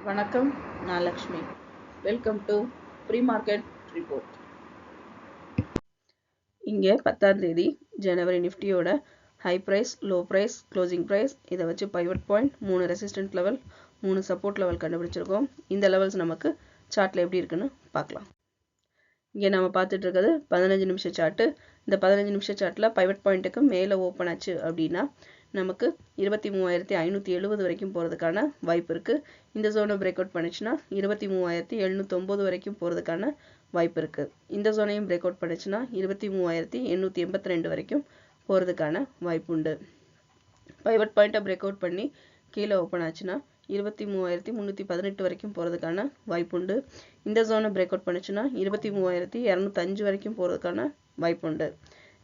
வணக்கம், நான் Lakshmi. Welcome to pre market report. இங்கே 10ஆம் தேதி ஜனவரி நிஃப்டியோட high price, low price, closing price இதை வச்சு pivot point, 3 resistant level, 3 support level கண்டுபிடிச்சிருக்கோம். இந்த லெவல்ஸ் நமக்கு சார்ட்டில் எப்படி இருக்குன்னு பார்க்கலாம். இங்கே நம்ம பார்த்துட்டு இருக்கிறது 15 நிமிஷம் சார்ட்டு. இந்த 15 நிமிஷம் சார்ட்டில் பைவட் பாயிண்ட்டுக்கு மேலே ஓப்பன் ஆச்சு அப்படின்னா நமக்கு 23,570 வரைக்கும் போகிறதுக்கான வாய்ப்பு இருக்குது. இந்த ஜோனை பிரேக் அவுட் பண்ணிச்சுன்னா 23,709 வரைக்கும் போகிறதுக்கான வாய்ப்பு இருக்குது. இந்த ஜோனையும் பிரேக் அவுட் பண்ணிச்சுன்னா 23,882 வரைக்கும் போகிறதுக்கான வாய்ப்பு உண்டு. பைவட் பாயிண்ட்டை பிரேக் அவுட் பண்ணி கீழே ஓப்பன் ஆச்சுன்னா 23,318 வரைக்கும் போகிறதுக்கான வாய்ப்பு உண்டு. இந்த ஜோனை பிரேக் அவுட் பண்ணிச்சுன்னா 23,205 வரைக்கும் போகிறதுக்கான வாய்ப்பு உண்டு.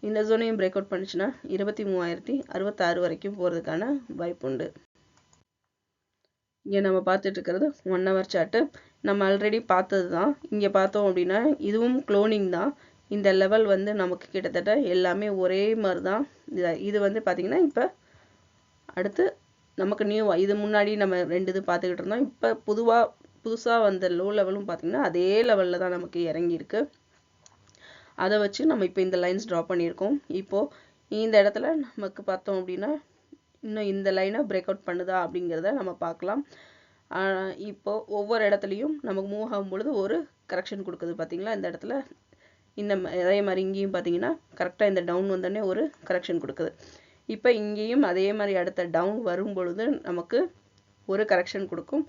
இந்த ஜோனையும் பிரேக் அவுட் பண்ணிச்சுன்னா 23,066 வரைக்கும் போகிறதுக்கான வாய்ப்பு உண்டு. இங்கே நம்ம பார்த்துட்டு இருக்கிறது 1 ஹவர் சார்ட்டு. நம்ம ஆல்ரெடி பார்த்தது தான். இங்கே பார்த்தோம் அப்படின்னா இதுவும் க்ளோனிங் தான். இந்த லெவல் நமக்கு கிட்டத்தட்ட எல்லாமே ஒரே மாதிரி தான். இது பார்த்தீங்கன்னா இப்போ அடுத்து நமக்கு நியூ, இது முன்னாடி நம்ம 2 இது பார்த்துக்கிட்டு இருந்தோம். இப்போ புதுசாக வந்த லோ லெவலும் பார்த்தீங்கன்னா அதே லெவலில் தான் நமக்கு இறங்கியிருக்கு. அதை வச்சு நம்ம இப்போ இந்த லைன்ஸ் ட்ரா பண்ணியிருக்கோம். இப்போது இந்த இடத்துல நமக்கு பார்த்தோம் அப்படின்னா இன்னும் இந்த லைனை பிரேக் அவுட் பண்ணுதா அப்படிங்கிறத நம்ம பார்க்கலாம். இப்போது ஒவ்வொரு இடத்துலையும் நமக்கு மூவ் ஆகும் பொழுது ஒரு கரெக்ஷன் கொடுக்குது பார்த்தீங்களா. இந்த இடத்துல அதே மாதிரி இங்கேயும் பார்த்தீங்கன்னா கரெக்டாக இந்த டவுன் வந்தோடனே ஒரு கரெக்ஷன் கொடுக்குது. இப்போ இங்கேயும் அதே மாதிரி அடுத்த டவுன் வரும் பொழுது நமக்கு ஒரு கரெக்ஷன் கொடுக்கும்.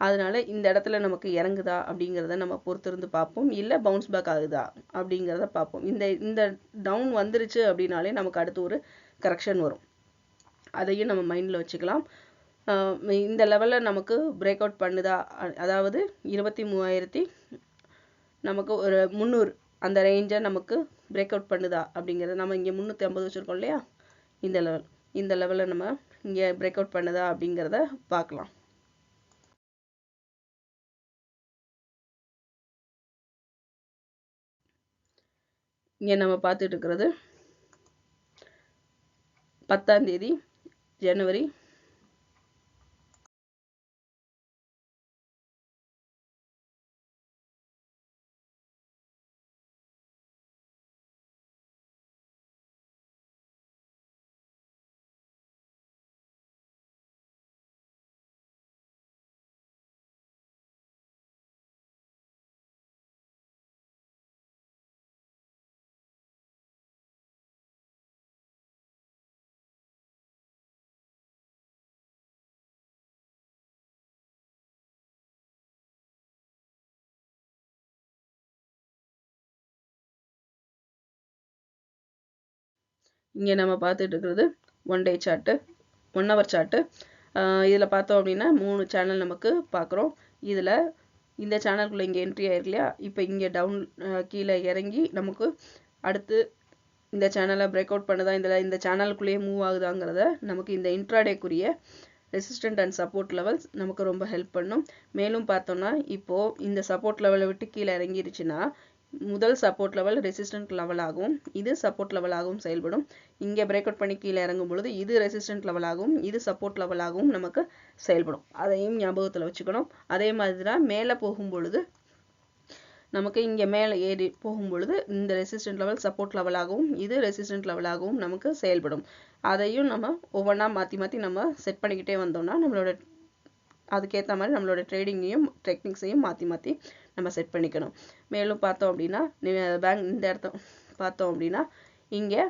அதனால இந்த இடத்துல நமக்கு இறங்குதா அப்படிங்கிறத நம்ம பொறுத்திருந்து பார்ப்போம். இல்லை பவுன்ஸ் பேக் ஆகுதா அப்படிங்கிறத பார்ப்போம். இந்த டவுன் வந்துருச்சு அப்படின்னாலே நமக்கு அடுத்து ஒரு கரெக்ஷன் வரும். அதையும் நம்ம மைண்டில் வச்சுக்கலாம். இந்த லெவலில் நமக்கு பிரேக் அவுட் பண்ணுதா, அதாவது 23,000 நமக்கு ஒரு 300 அந்த ரேஞ்சை நமக்கு பிரேக் அவுட் பண்ணுதா அப்படிங்கிறத நம்ம இங்கே 350 வச்சுருக்கோம் இல்லையா. இந்த லெவலில் நம்ம இங்கே பிரேக் அவுட் பண்ணுதா அப்படிங்கிறத பார்க்கலாம். இங்கே நம்ம பார்த்துட்டு இருக்கிறது 10ஆம் தேதி ஜனவரி இங்கே நம்ம பார்த்துட்டு இருக்கிறது 1 டே சார்ட்டு, 1 ஹவர் சார்ட்டு. இதில் பார்த்தோம் அப்படின்னா 3 சேனல் நமக்கு பார்க்குறோம். இதில் இந்த சேனலுக்குள்ளே இங்கே என்ட்ரி ஆயிருக்கு இல்லையா. இப்போ இங்கே டவுன் கீழே இறங்கி நமக்கு அடுத்து இந்த சேனலை பிரேக் அவுட் பண்ணுதா, இந்த சேனலுக்குள்ளேயே மூவ் ஆகுதாங்கிறத நமக்கு இந்த இன்ட்ராடேக்குரிய ரெசிஸ்டன்ட் அண்ட் சப்போர்ட் லெவல்ஸ் நமக்கு ரொம்ப ஹெல்ப் பண்ணும். மேலும் பார்த்தோம்னா இப்போது இந்த சப்போர்ட் லெவலை விட்டு கீழே இறங்கிருச்சுன்னா முதல் சப்போர்ட் லெவல் ரெசிஸ்டன்ட் லெவலாகவும் இது சப்போர்ட் லெவலாகவும் செயல்படும். இங்கே பிரேக் அவுட் பண்ணி கீழே இறங்கும் பொழுது இது ரெசிஸ்டன்ட் லெவலாகவும் இது சப்போர்ட் லெவலாகவும் நமக்கு செயல்படும். அதையும் ஞாபகத்தில் வச்சுக்கணும். அதே மாதிரி தான் மேலே போகும் பொழுது நமக்கு இங்கே மேலே ஏறி போகும் பொழுது இந்த ரெசிஸ்டன்ட் லெவல் சப்போர்ட் லெவலாகவும் இது ரெசிஸ்டன்ட் லெவலாகவும் நமக்கு செயல்படும். அதையும் நம்ம ஒவ்வொன்றா மாற்றி நம்ம செட் பண்ணிக்கிட்டே வந்தோம்னா நம்மளோட அதுக்கேற்ற மாதிரி நம்மளோட ட்ரேடிங்கையும் டெக்னிக்ஸையும் மாற்றி நம்ம செட் பண்ணிக்கணும். மேலும் பார்த்தோம் அப்படின்னா இந்த இடத்த பார்த்தோம் அப்படின்னா இங்கே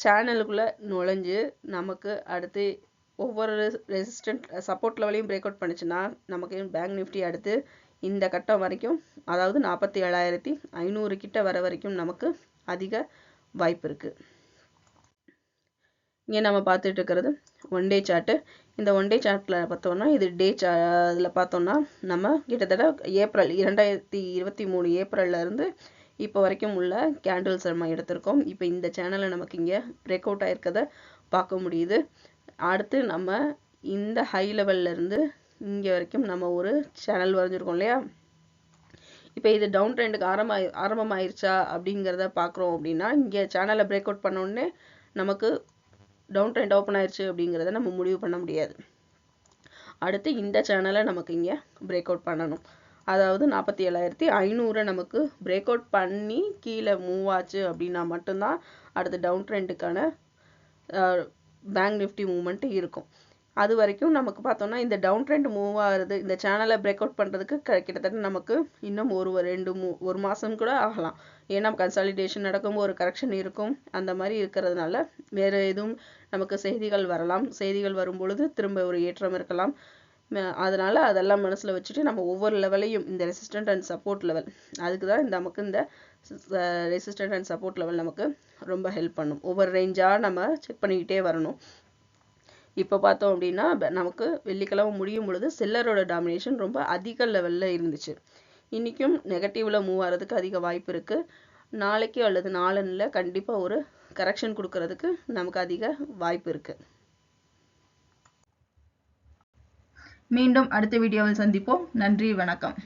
சேனலுக்குள்ளே நுழைஞ்சு நமக்கு அடுத்து ஒவ்வொரு ரெசிஸ்டன்ட் சப்போர்ட் லெவலையும் பிரேக் அவுட் பண்ணிச்சுன்னா நமக்கு பேங்க் நிஃப்டி அடுத்து இந்த கட்டம் வரைக்கும், அதாவது 47,500 கிட்ட வர வரைக்கும் நமக்கு அதிக வாய்ப்பு இருக்குது. இங்கே நம்ம பார்த்துட்டு இருக்கிறது 1 டே சார்ட்டு. இந்த 1 டே சார்ட்டில் பார்த்தோம்னா இது இதில் பார்த்தோம்னா நம்ம கிட்டத்தட்ட ஏப்ரல் 2023 ஏப்ரல்லேருந்து இப்போ வரைக்கும் உள்ள கேண்டில்ஸ் நம்ம எடுத்திருக்கோம். இப்போ இந்த சேனலை நமக்கு இங்கே பிரேக் அவுட் ஆகிருக்கிறத பார்க்க முடியுது. அடுத்து நம்ம இந்த ஹை லெவல்லேருந்து இங்கே வரைக்கும் நம்ம ஒரு சேனல் வரைஞ்சிருக்கோம் இல்லையா. இப்போ இது டவுன் ட்ரெண்டுக்கு ஆரம்பமாயிருச்சா அப்படிங்கிறத பார்க்குறோம் அப்படின்னா இங்கே சேனலை பிரேக் அவுட் பண்ணோடனே நமக்கு டவுன் ட்ரெண்ட் ஓப்பன் ஆயிடுச்சு அப்படிங்கிறத நம்ம முடிவு பண்ண முடியாது. அடுத்து இந்த சேனலை நமக்கு இங்கே பிரேக் அவுட் பண்ணணும். அதாவது 47,500 நமக்கு பிரேக் அவுட் பண்ணி கீழே மூவ் ஆச்சு அப்படின்னா மட்டும்தான் அடுத்து டவுன் ட்ரெண்டுக்கான பேங்க் நிஃப்டி மூவ்மெண்ட் இருக்கும். அது வரைக்கும் நமக்கு பார்த்தோம்னா இந்த டவுன் ட்ரெண்ட் மூவ் ஆகுறது, இந்த சேனலை பிரேக் அவுட் பண்ணுறதுக்கு கிட்டத்தட்ட நமக்கு இன்னும் ஒரு மாதம் கூட ஆகலாம். ஏன்னா கன்சாலிடேஷன் நடக்கும், ஒரு கரெக்ஷன் இருக்கும், அந்த மாதிரி இருக்கிறதுனால வேறு எதுவும் நமக்கு செய்திகள் வரலாம். செய்திகள் வரும் பொழுது திரும்ப ஒரு ஏற்றம் இருக்கலாம். அதனால அதெல்லாம் மனசில் வச்சுட்டு நம்ம ஒவ்வொரு லெவலையும் இந்த ரெசிஸ்டன்ட் அண்ட் சப்போர்ட் லெவல், அதுக்கு தான் நமக்கு இந்த ரெசிஸ்டன்ட் அண்ட் சப்போர்ட் லெவல் நமக்கு ரொம்ப ஹெல்ப் பண்ணும். ஒவ்வொரு ரேஞ்சாக நம்ம செக் பண்ணிக்கிட்டே வரணும். இப்போ பார்த்தோம் அப்படின்னா நமக்கு வெள்ளிக்கிழமை முடியும் பொழுது செல்லரோட டாமினேஷன் ரொம்ப அதிக லெவலில் இருந்துச்சு. இன்றைக்கும் நெகட்டிவில் மூவ் ஆகிறதுக்கு அதிக வாய்ப்பு இருக்குது. நாளைக்கு அல்லது நாளனில் கண்டிப்பாக ஒரு கரெக்ஷன் கொடுக்கறதுக்கு நமக்கு அதிக வாய்ப்பு இருக்குது. மீண்டும் அடுத்த வீடியோவில் சந்திப்போம். நன்றி, வணக்கம்.